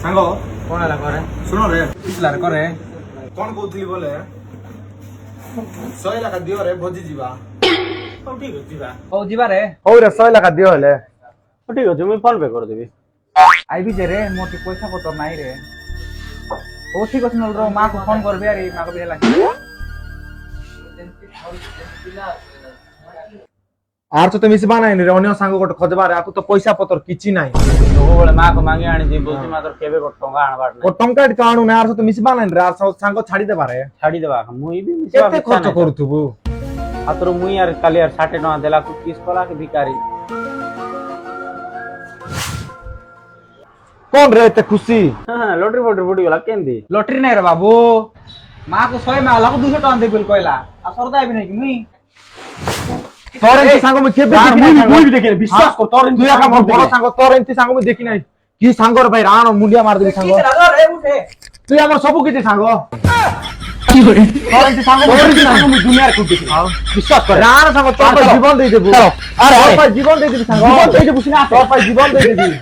ସାଙ୍ଗ କଣ ହେଲା କରେ? ଶୁଣ ରେ କିସଲାରେ କରେ? କଣ କହୁଥିଲି ବୋଲେ 100 ଲାଖା ଦିଅ ରେ ଭୋଜି ଯିବା। ହଉ ଠିକ ଅଛି ଯିବା। ହଉ ଯିବାରେ। ହଉ ରେ 100 ଲାଖା ଦିଅ ହେଲେ। ହଉ ଠିକ ଅଛି ମୁଇଁ ଫୋନ ପେ କରିଦେବି। ଆଇବି ଯେ ରେ ମୋର ଟିକେ ପଇସା ପତ୍ର ନାହିଁ ରେ। ହଉ ଠିକ ଅଛି ନହେଲେ ମାଆକୁ ଫୋନ କରିବି ଆରେ ମାଆକୁ ବି ହେଲା। ଆର ତ ମିଶିବା ନାହିଁ ରେ ଅନ୍ୟ ସାଙ୍ଗ ଗୋଟେ ଖୋଜବାରେ ଆକୁ ତ ପଇସା ପତ୍ର କିଛି ନାହିଁ। ସବୁବେଳେ ମାଆକୁ ମାଗି ଆଣିଛି ବୁଝି ମାତ୍ର କେବେ ଗୋଟେ ଟଙ୍କା ଆଣବାର ଓ ନାହିଁ। ଟଙ୍କା ଟି ଆଣୁ ନା ଆର ସହିତ ମିଶିବା ନାହିଁ ରେ ଆର ସାଙ୍ଗ ଛାଡିଦେବାରେ। ଛାଡିଦେବା ମୁଇଁ ବି ମିଶିବା କେତେ ଖର୍ଚ୍ଚ କରୁଥିବୁ? ହାତରୁ ମୁଇଁ ଆର କାଲି ଆର 60 ଟଙ୍କା ଦେଲା ତୁ କିସ କଲା କି ଭିକାରୀ। କଣ ରେ ଏତେ ଖୁସି? ଲଟରୀ ଫଟରୀ ଫୁଟିଗଲା କେମିତି? ଲଟରୀ ନାହିଁ ରେ ବାବୁ। ମାଆକୁ 100 ମାଗଲାକୁ 200 ଟଙ୍କା ଦେବି ବୋଲି କହିଲା। ଆଉ ସରଦା ହେବି ନାହିଁ କି ମୁଇଁ? ତୋର ଏମିତି ସାଙ୍ଗ ମୁଁ କେବେ ଦେଖି ନାହିଁ। ମୁଇଁ ବି ଦେଖିନି ବିଶ୍ୱାସ କର ତୋର ତୁ ଏକା ମୋର ବଡ ସାଙ୍ଗ ତୋର ଏମିତି ସାଙ୍ଗ ମୁଁ ଦେଖି ନାହିଁ। କି ସାଙ୍ଗର ଭାଇ ରାଣ ମୁଣ୍ଡିଆ ମାରିଦେବି ସାଙ୍ଗ। তুই আমার সবু কিছু সাঙ্গ কি করে তোর এমতি সাঙ্গ আমি দুনিয়ার খুব দেখি বিশ্বাস করে রাণ সাঙ্গ তোর জীবন দিয়ে দেবো আরে তোর জীবন দিয়ে দিবি সাঙ্গ জীবন দিয়ে দেবি না তোর জীবন দিয়ে দিবি